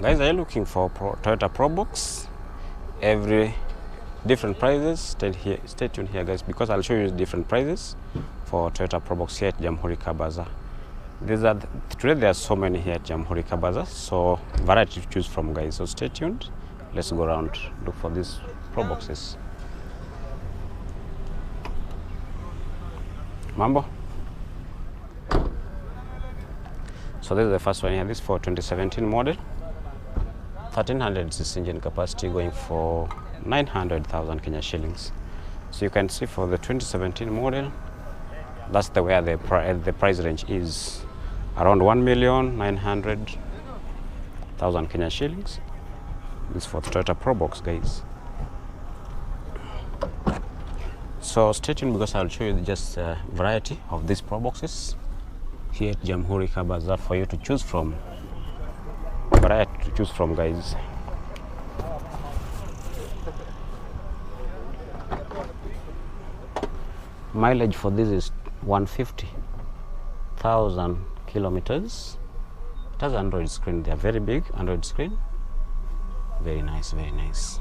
Guys, are you looking for Toyota Probox? Every different prices. Stay tuned here, guys, because I'll show you different prices for Toyota Probox here at Jamhuri Car Bazaar. Today there are so many here at Jamhuri Car Bazaar, so variety to choose from, guys. So stay tuned. Let's go around, look for these Proboxes. Mambo. So this is the first one here. This for 2017 model. 1300cc engine capacity, going for 900,000 Kenya shillings. So you can see for the 2017 model, that's the where the price range is around 1,900,000 Kenya shillings. This for the Toyota Probox, guys. So stay tuned because I'll show you just a variety of these Proboxes here at Jamhuri Car Bazaar for you to choose from. Variety to choose from, guys. Mileage for this is 150,000 kilometers. It has Android screen. They are very big Android screen. Very nice, very nice.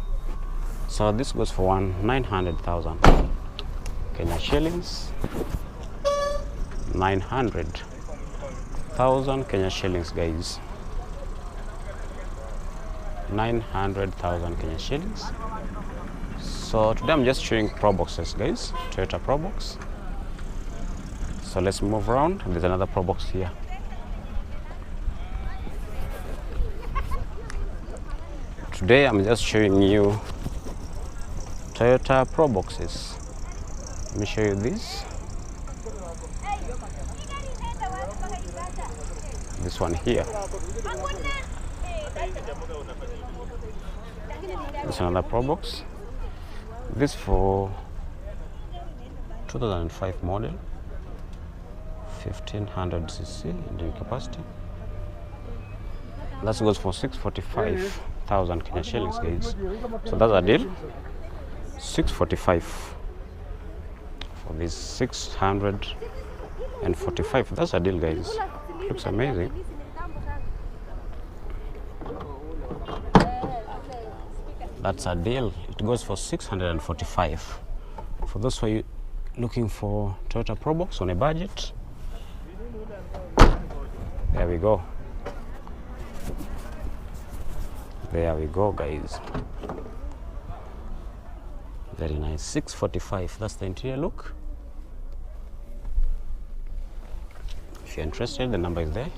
So this goes for 900,000 Kenya shillings. 900,000 Kenya shillings, guys. 900,000 Kenya shillings. So today I'm just showing Proboxes, guys. Toyota Probox. So let's move around. There's another Probox here. Today I'm just showing you Toyota Proboxes. Let me show you this. This one here. This is another Probox. This for 2005 model, 1500cc engine capacity. That goes for 645,000 Kenya shillings, guys. So that's a deal. 645 for this 645. That's a deal, guys. Looks amazing. That's a deal. It goes for 645. For those who are looking for Toyota Probox on a budget, there we go. There we go, guys. Very nice. 645. That's the interior look. If you're interested, the number is there.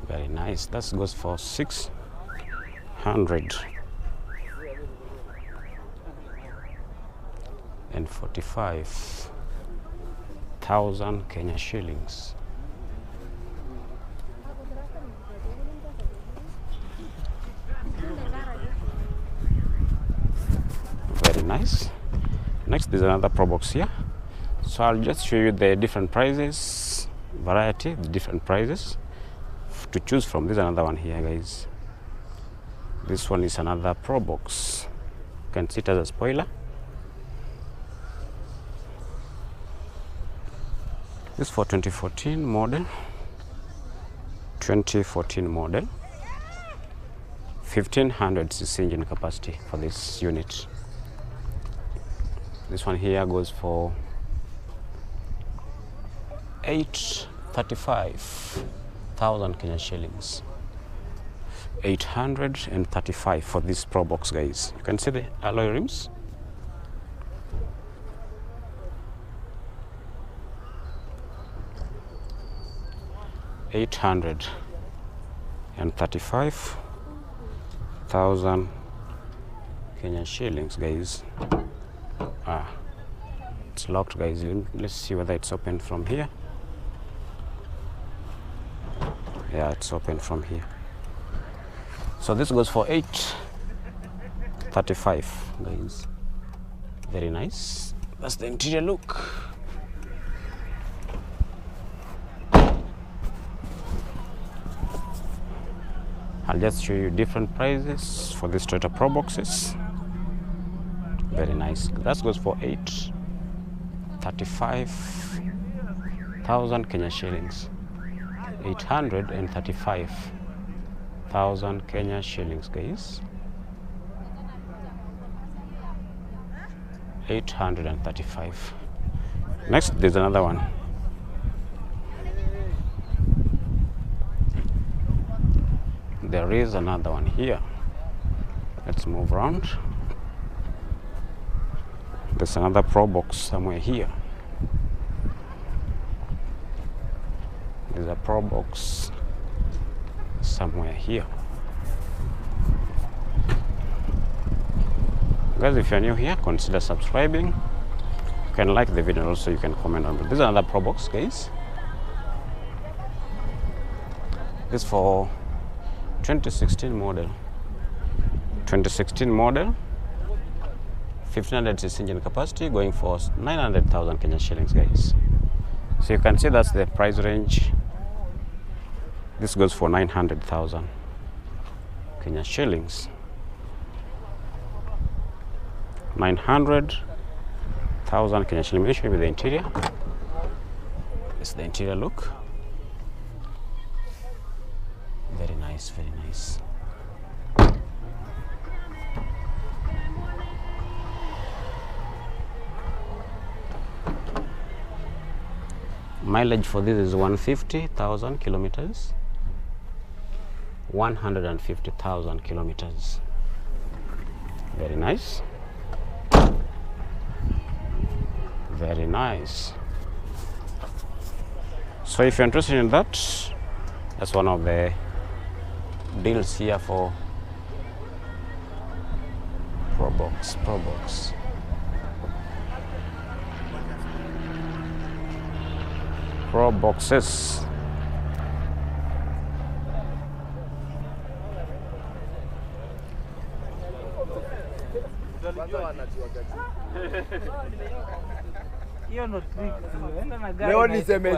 Very nice. That goes for 645,000 Kenya shillings. Very nice. Next, there's another Probox here. So I'll just show you the different prices, variety, the different prices to choose from. There's another one here, guys. This one is another Probox. You can see it as a spoiler. This for 2014 model. 2014 model. 1500cc engine capacity for this unit. This one here goes for 835,000 Kenya shillings. 835 for this Probox, guys. You can see the alloy rims. $835,000 Kenyan shillings, guys. It's locked, guys. Let's see whether it's open from here. Yeah, it's open from here. So this goes for 835, guys. Very nice. That's the interior look. I'll just show you different prices for these Toyota Proboxes. Very nice. That goes for 835,000 Kenya shillings. 835,000 Kenya shillings, guys. 835. Next, there's another one. There is another one here. Let's move around. There's another Probox somewhere here. There's a Probox somewhere here. Guys, if you're new here, consider subscribing. You can like the video, also you can comment on it. This is another Probox, guys. This is for 2016 model. 2016 model. 1500cc engine capacity, going for 900,000 Kenya shillings, guys. So you can see that's the price range. This goes for 900,000 Kenya shillings. 900,000 Kenya shillings. Let me show you the interior. It's the interior look. Very nice, very nice. Mileage for this is 150,000 kilometers. 150,000 kilometers. Very nice. Very nice. So if you're interested in that, that's one of the deals here for Probox. Proboxes. Leo niseme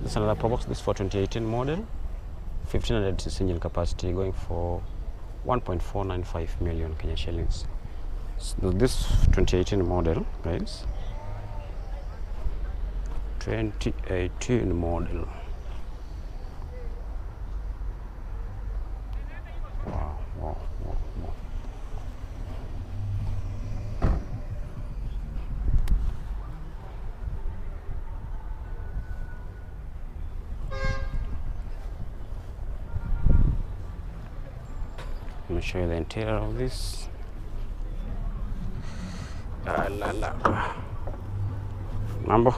This is another Probox. This is for 2018 model, 1500cc engine capacity, going for 1.495 million Kenya shillings. So this 2018 model, guys. 2018 model. Wow, wow, wow, wow. Let me show you the interior of this. Number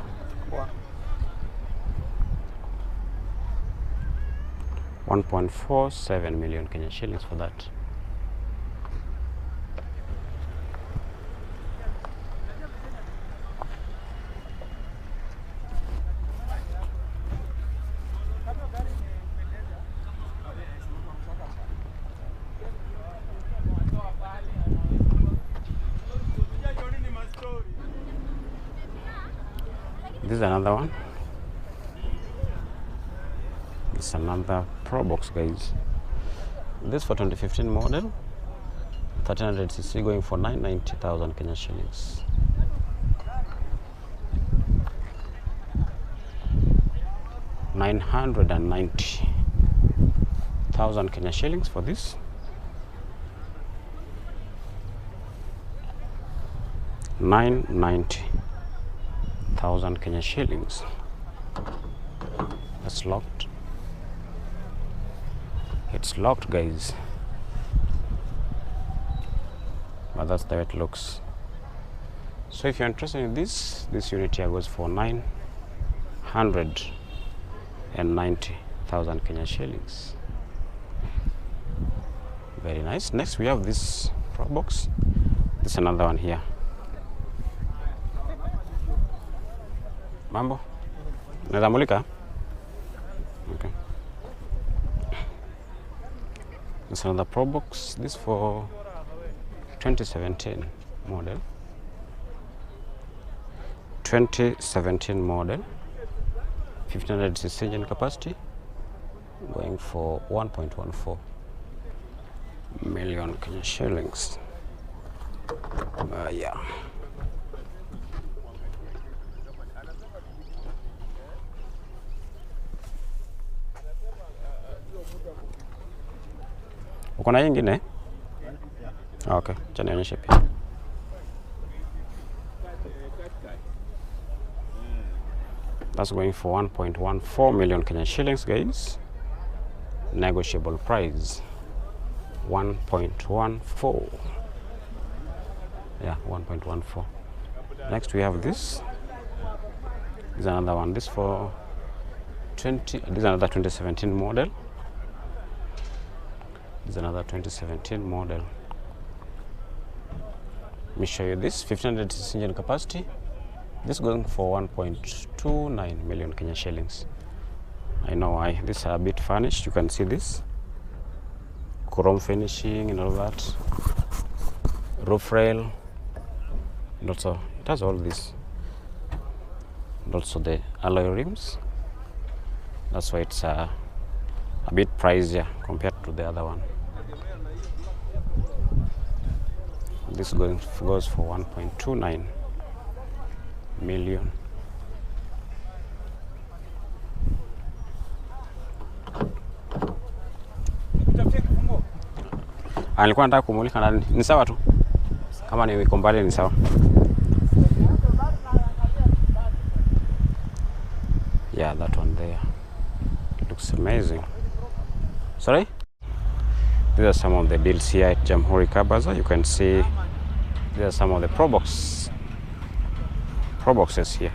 1.47 million Kenya shillings for that. This is another one. This is another Probox, guys. This for 2015 model, 1300cc, going for 990,000 Kenya shillings. 990,000 Kenya shillings for this. 990,000 Kenya shillings. That's locked. It's locked, guys. But that's the way it looks. So if you're interested in this unit here goes for 990,000 Kenya shillings. Very nice. Next we have this Probox. This is another one here. Mambo? Naweza mulika? Okay. This is another Probox. This for 2017 model. 2017 model. 1500cc engine capacity. Going for 1.14 million Kenya shillings. Yeah. Uko na nyingine? Okay, acha nionyeshe pia. That's going for 1.14 million Kenya shillings, guys. Negotiable price 1.14. Yeah, 1.14. Next we have this. This is another one. This for 20. This is another 2017 model. This is another 2017 model. Let me show you this. 1500cc engine capacity. This going for 1.29 million Kenya shillings. I know why. These are a bit furnished. You can see this chrome finishing and all that. Roof rail. And also it has all this. And also the alloy rims. That's why it's a bit pricier compared to the other one. This goes for 1.29 million. Alikuwa nataka kumulika ndani. Ni sawa tu. Kama ni iko mbali ni sawa. Yeah, that one there. Looks amazing. Sorry? These are some of the deals here at Jamhuri Car Bazaar. You can see these are some of the Proboxes here.